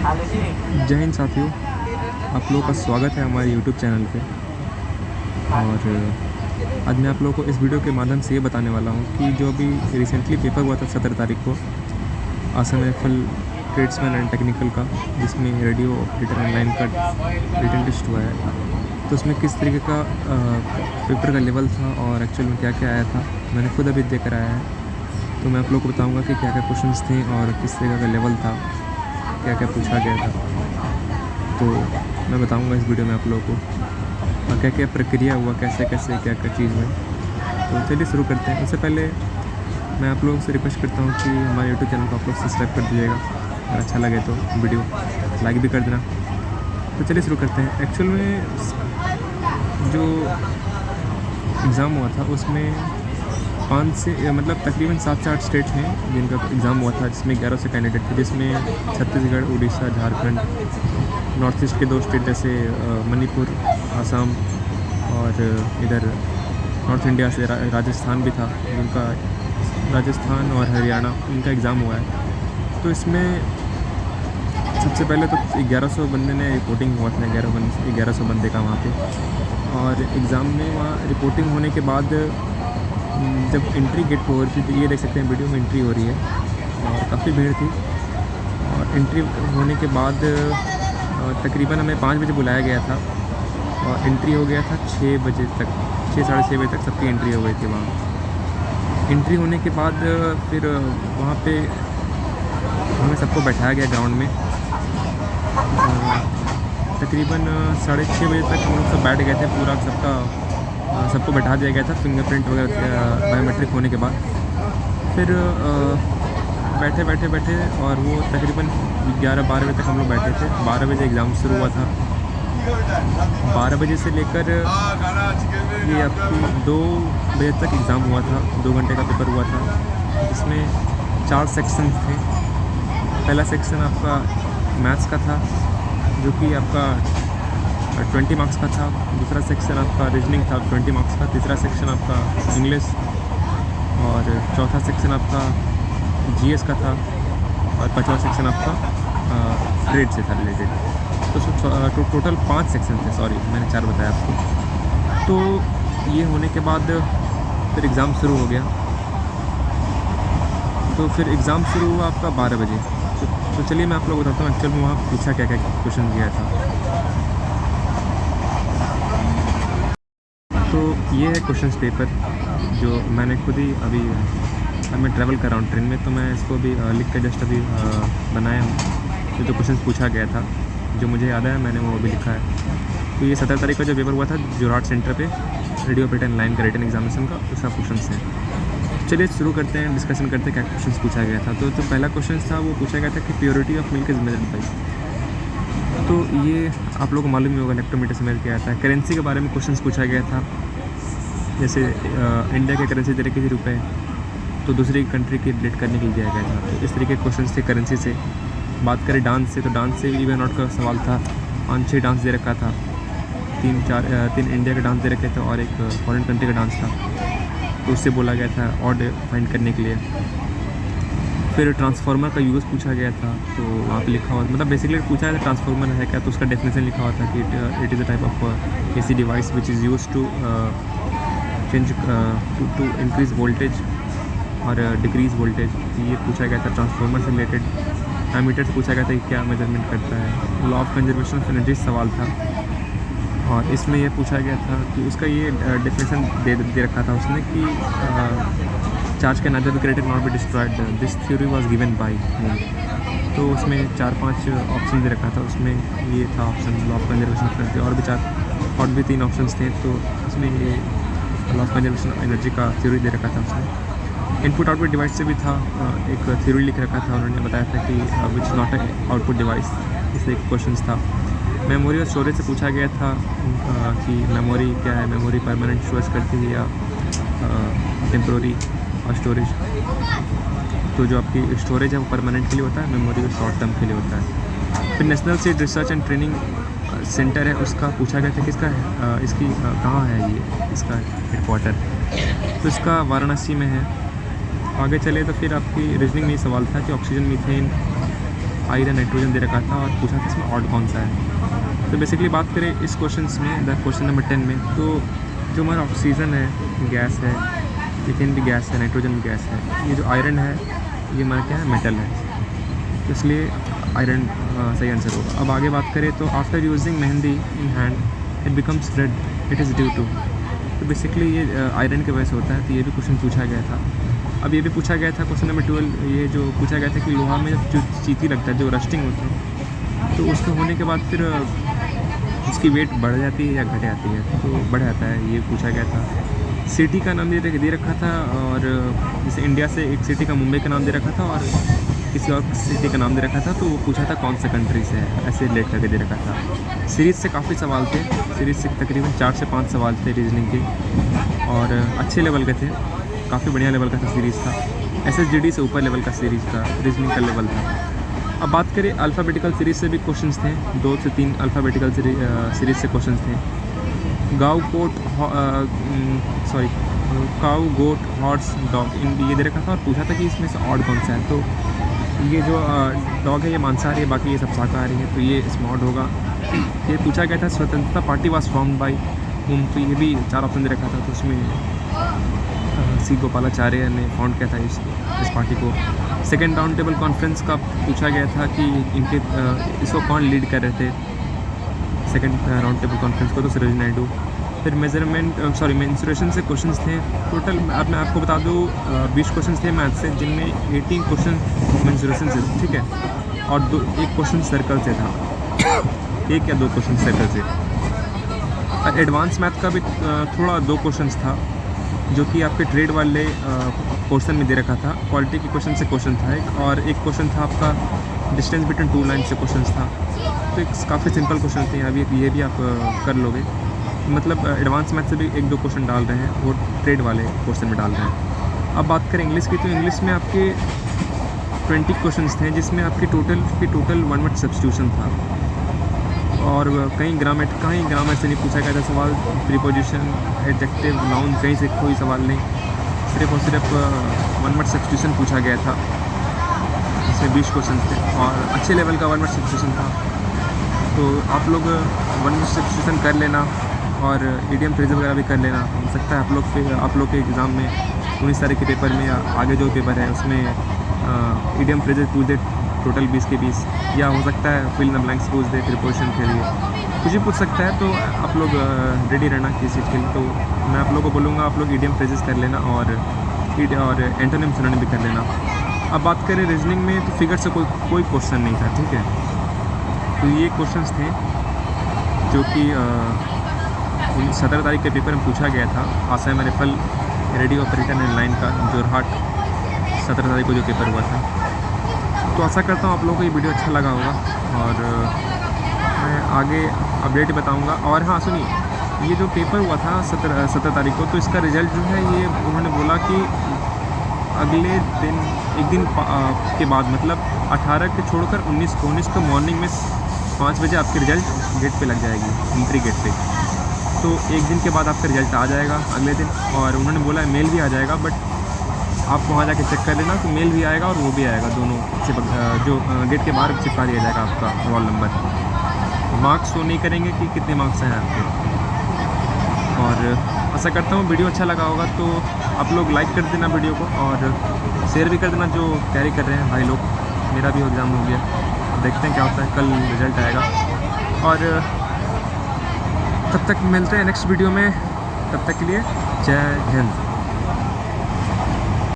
जय हिंद साथियों, आप लोगों का स्वागत है हमारे YouTube चैनल पे। और आज मैं आप लोगों को इस वीडियो के माध्यम से ये बताने वाला हूँ कि जो अभी रिसेंटली पेपर हुआ था 17 तारीख को Assam rifle tradesman and technical का, जिसमें रेडियो ऑपरेटर एंड लाइन का रिटन टेस्ट हुआ है, तो उसमें किस तरीके का पेपर का लेवल था और एक्चुअल में क्या क्या आया था, मैंने खुद अभी देख कर आया है। तो मैं आप लोगों को बताऊँगा कि क्या क्या क्वेश्चंस थे और किस तरीके का लेवल था, क्या क्या पूछा गया था। तो मैं बताऊंगा इस वीडियो में आप लोगों को और क्या क्या प्रक्रिया हुआ, कैसे कैसे क्या क्या चीज़ में। तो चलिए शुरू करते हैं। उससे पहले मैं आप लोगों से रिक्वेस्ट करता हूँ कि हमारे यूट्यूब चैनल को आप लोग सब्सक्राइब कर दीजिएगा और अच्छा लगे तो वीडियो लाइक भी कर देना। तो चलिए शुरू करते हैं। एक्चुअल में जो एग्ज़ाम हुआ था उसमें 5 से मतलब तकरीबन 7 से 8 स्टेट हैं जिनका एग्ज़ाम हुआ था, जिसमें 11 से कैंडिडेट थे, जिसमें छत्तीसगढ़, उड़ीसा, झारखंड, नॉर्थ ईस्ट के 2 स्टेट जैसे मणिपुर, आसाम और इधर नॉर्थ इंडिया से राजस्थान भी था, जिनका राजस्थान और हरियाणा इनका एग्ज़ाम हुआ है। तो इसमें सबसे पहले तो 1100 बंदे ने रिपोर्टिंग हुआ था, 1100 बंदे का वहाँ पे। और एग्ज़ाम में वहाँ रिपोर्टिंग होने के बाद जब एंट्री गेट पर हो रही थी, तो ये देख सकते हैं वीडियो में एंट्री हो रही है और काफ़ी भीड़ थी। और एंट्री होने के बाद तकरीबन हमें 5 बजे बुलाया गया था और एंट्री हो गया था 6 बजे तक, 6 साढ़े 6 बजे तक सबकी एंट्री हो गई थी वहाँ। एंट्री होने के बाद फिर वहाँ पे हमें सबको बैठाया गया ग्राउंड में। तकरीबन 6:30 बजे तक हम लोग सब बैठ गए थे, पूरा सबको बैठा दिया गया था फिंगरप्रिंट वगैरह बायोमेट्रिक होने के बाद। फिर बैठे और वो तकरीबन 11-12 बजे तक हम लोग बैठे थे। 12 बजे एग्ज़ाम शुरू हुआ था। 12 बजे से लेकर ये आपकी 2 बजे तक एग्ज़ाम हुआ था, 2 घंटे का पेपर हुआ था, जिसमें 4 सेक्शन थे। पहला सेक्शन आपका मैथ्स का था, जो कि आपका 20 मार्क्स का था। दूसरा सेक्शन आपका रीजनिंग था 20 मार्क्स का। तीसरा सेक्शन आपका इंग्लिश और चौथा सेक्शन आपका जीएस का था और 5वां सेक्शन आपका ट्रेड से था रिलेटेड। तो टोटल 5 सेक्शन थे, सॉरी मैंने 4 बताया आपको। तो ये होने के बाद फिर एग्ज़ाम शुरू हो गया। तो फिर एग्ज़ाम शुरू हुआ आपका 12 बजे। तो चलिए मैं आप लोग बताता हूँ एक्चुअल में वहाँ पूछा क्या क्या क्वेश्चन किया था। तो ये है क्वेश्चंस पेपर, जो मैंने खुद ही अभी मैं ट्रैवल कर रहा हूँ ट्रेन में, तो मैं इसको भी लिख के जस्ट अभी बनाया हूँ। जो क्वेश्चंस पूछा गया था, जो मुझे याद है मैंने वो अभी लिखा है। तो ये 17 तारीख का जो पेपर हुआ था जोरहाट सेंटर पे, रेडियो ऑपरेटर एंड लाइन का रिटन एग्जामिनेशन का, उसका क्वेश्चन है। चलिए शुरू करते हैं, डिस्कशन करते हैं क्या क्वेश्चन पूछा गया था। तो जो पहला क्वेश्चन था वो पूछा गया था कि purity of milk is measured by. तो ये आप लोगों को मालूम ही होगा, इलेक्ट्रोमीटर से मेजर किया जाता है। करेंसी के बारे में क्वेश्चन पूछा गया था, जैसे इंडिया की करेंसी दे रखी थी रुपये, तो दूसरी कंट्री की रिलेट करने के लिए दिया गया था। तो इस तरीके के क्वेश्चन थे करेंसी से। बात करें डांस से, तो डांस से भी इवन आउट का सवाल था। 5-6 डांस दे रखा था, 3 इंडिया के डांस दे रखे थे और एक फॉरेन कंट्री का डांस था, तो उससे बोला गया था ऑड फाइंड करने के लिए। फिर ट्रांसफार्मर का यूज़ पूछा गया था, तो वहाँ पे लिखा हुआ, मतलब बेसिकली पूछा गया था ट्रांसफार्मर है क्या, तो उसका डेफिनेशन लिखा हुआ था कि it is a type of AC device which is use to change to increase voltage और डिक्रीज़ वोल्टेज। ये पूछा गया था ट्रांसफार्मर से रिलेटेड। एमीटर से पूछा गया था कि क्या मेजरमेंट करता है। Law of conservation of energy सवाल था, और इसमें यह पूछा गया था कि उसका ये डेफिनेशन दे रखा था उसने कि charge can neither be created nor be destroyed, this theory was given by. तो उसमें 4-5 ऑप्शन दे रखा था, उसमें ये था option law of conservation of energy, और भी 3 ऑप्शंस थे। तो उसमें ये law of conservation of energy का थ्योरी दे रखा था उसमें। इनपुट आउटपुट डिवाइस से भी था, एक थ्योरी लिख रखा था, उन्होंने बताया था कि which not a output device, इसलिए एक क्वेश्चन था। मेमोरी और स्टोरेज से पूछा गया था कि मेमोरी क्या है, मेमोरी परमानेंट स्टोरेज करती है या टेम्प्रोरी, और स्टोरेज, तो जो आपकी स्टोरेज है वो परमानेंट के लिए होता है, मेमोरी शॉर्ट टर्म के लिए होता है। फिर national state research and training centre है, उसका पूछा गया था कि इसकी कहाँ है ये, इसका हेडक्वार्टर, तो इसका वाराणसी में है। आगे चले तो फिर आपकी रीजनिंग में सवाल था कि ऑक्सीजन, मीथेन आयरन नाइट्रोजन दे रखा था और पूछा था इसमें ऑड कौन सा है। तो बेसिकली बात करें इस क्वेश्चन में, द क्वेश्चन नंबर 10 में, तो जो हमारा ऑक्सीजन है गैस है, मीथेन भी गैस है, नाइट्रोजन भी गैस है, ये जो आयरन है ये हमारा क्या है, मेटल है, तो इसलिए आयरन सही आंसर होगा। अब आगे बात करें तो after using mehndi in hand it becomes red, it is due to, तो बेसिकली ये आयरन की वजह से होता है। तो ये भी क्वेश्चन पूछा गया था। अब ये भी पूछा गया था क्वेश्चन नंबर 12, ये जो पूछा गया था कि लोहा में जो चीती लगता है, जो रस्टिंग होता है, तो उसके होने के बाद फिर उसकी वेट बढ़ जाती है या घट जाती है, तो बढ़ जाता है, ये पूछा गया था। सिटी का नाम दे रखा था, और जैसे इंडिया से एक सिटी का मुंबई का नाम दे रखा था और किसी और सिटी का नाम दे रखा था, तो वो पूछा था कौन से कंट्री से है, ऐसे रिलेट करके दे रखा था। सीरीज़ से काफ़ी सवाल थे, सीरीज़ से तकरीबन 4 से 5 सवाल थे रीजनिंग के, और अच्छे लेवल के थे, काफ़ी बढ़िया लेवल का था सीरीज़ था। SSGD से ऊपर लेवल का सीरीज़ का रीजनिंग का लेवल था। अब बात करें अल्फ़ाबेटिकल सीरीज़ से भी क्वेश्चंस थे, 2 से 3 अल्फ़ाबेटिकल सीरीज़ से क्वेश्चंस थे। काऊ, गोट, हॉर्स, डॉग, इन ये दे रखा था और पूछा था कि इसमें से ऑड कौन सा है। तो ये जो डॉग है ये मांसाहारी है, बाकी ये सब शाकाहारी है, तो ये इसमें ऑड होगा। ये पूछा गया था स्वतंत्रता party was formed by whom, तो ये भी 4 ऑप्शन दे रखा था, तो उसमें सी गोपालाचार्य ने फाउंड किया था इस पार्टी को। सेकेंड राउंड टेबल कॉन्फ्रेंस का पूछा गया था कि इनके इसको कौन लीड कर रहे थे, सेकेंड राउंड टेबल कॉन्फ्रेंस को, तो सरोजिनी नायडू। फिर मेंस्ट्रुएशन से क्वेश्चंस थे टोटल। अब मैं आपको बता दूँ 20 क्वेश्चंस थे मैथ से, जिनमें 18 क्वेश्चन मेंस्ट्रुएशन से, ठीक है, और एक क्वेश्चन सर्कल से था, 1 या 2 क्वेश्चन सर्कल से। एडवांस मैथ का भी थोड़ा 2 क्वेश्चंस था, जो कि आपके ट्रेड वाले पोर्शन में दे रखा था। क्वालिटी के क्वेश्चन से क्वेश्चन था एक, और एक क्वेश्चन था आपका डिस्टेंस बिटवीन 2 लाइन से क्वेश्चन था। तो एक काफ़ी सिंपल क्वेश्चन थे, अभी ये भी आप कर लोगे। मतलब एडवांस मैथ से भी 1-2 क्वेश्चन डाल रहे हैं, वो ट्रेड वाले पोर्शन में डाल रहे हैं। अब बात करें इंग्लिश की, तो इंग्लिश में आपके 20 क्वेश्चंस थे, जिसमें आपकी टोटल 1 वर्ड सब्स्टिट्यूशन था, और कहीं ग्रामर से नहीं पूछा गया था सवाल, प्रीपोजिशन, एडजेक्टिव, नाउन, कहीं से कोई सवाल नहीं, सिर्फ और सिर्फ 1 वर्ड सब्स्टिट्यूशन पूछा गया था। इसमें 20 क्वेश्चन थे और अच्छे लेवल का 1 वर्ड सब्स्टिट्यूशन था। तो आप लोग 1 वर्ड सब्स्टिट्यूशन कर लेना और इडियम फ्रेज़ वगैरह भी कर लेना। हो सकता है आप लोग के एग्ज़ाम में 19 तारीख के पेपर में या आगे जो पेपर है उसमें इडियम फ्रेजेस पूछ दे, टोटल 20 के 20, या हो सकता है फिल इन द ब्लैंक्स पूछ दे प्रीपोजिशन के लिए, कुछ भी पूछ सकता है। तो आप लोग रेडी रहना किसी चीज़ के लिए। तो मैं आप लोगों को बोलूँगा आप लोग इडियम फ्रेजेस कर लेना और एंटोनिम सिनोनिम भी कर लेना। अब बात करें रीजनिंग में, तो फिगर से कोई क्वेश्चन नहीं था, ठीक है। तो ये क्वेश्चंस थे जो कि 17 तारीख के पेपर में पूछा गया था। Assam rifle radio operator and line का जोरहाट 17 तारीख को जो पेपर हुआ था। तो आशा करता हूँ आप लोगों को ये वीडियो अच्छा लगा होगा, और मैं आगे अपडेट बताऊँगा। और हाँ सुनिए, ये जो पेपर हुआ था 17 तारीख को, तो इसका रिज़ल्ट जो है ये उन्होंने बोला कि अगले दिन, एक दिन के बाद, मतलब 18 के छोड़कर 19 को मॉर्निंग में 5 बजे आपके रिज़ल्ट गेट पे लग जाएगी, एंट्री गेट पे। तो एक दिन के बाद आपका रिज़ल्ट आ जाएगा अगले दिन, और उन्होंने बोला मेल भी आ जाएगा, बट आप वहाँ जाके चेक कर लेना कि मेल भी आएगा और वो भी आएगा, दोनों जो गेट के बाहर चिपका दिया जाएगा आपका रोल नंबर। मार्क्स तो नहीं करेंगे कि कितने मार्क्स हैं आपके। और आशा करता हूँ वीडियो अच्छा लगा होगा, तो आप लोग लाइक कर देना वीडियो को, और शेयर भी कर देना जो तैयारी कर रहे हैं भाई लोग। मेरा भी एग्ज़ाम हो गया, देखते हैं क्या होता है, कल रिज़ल्ट आएगा। और तब तक मिलते हैं नेक्स्ट वीडियो में, तब तक के लिए जय हिंद।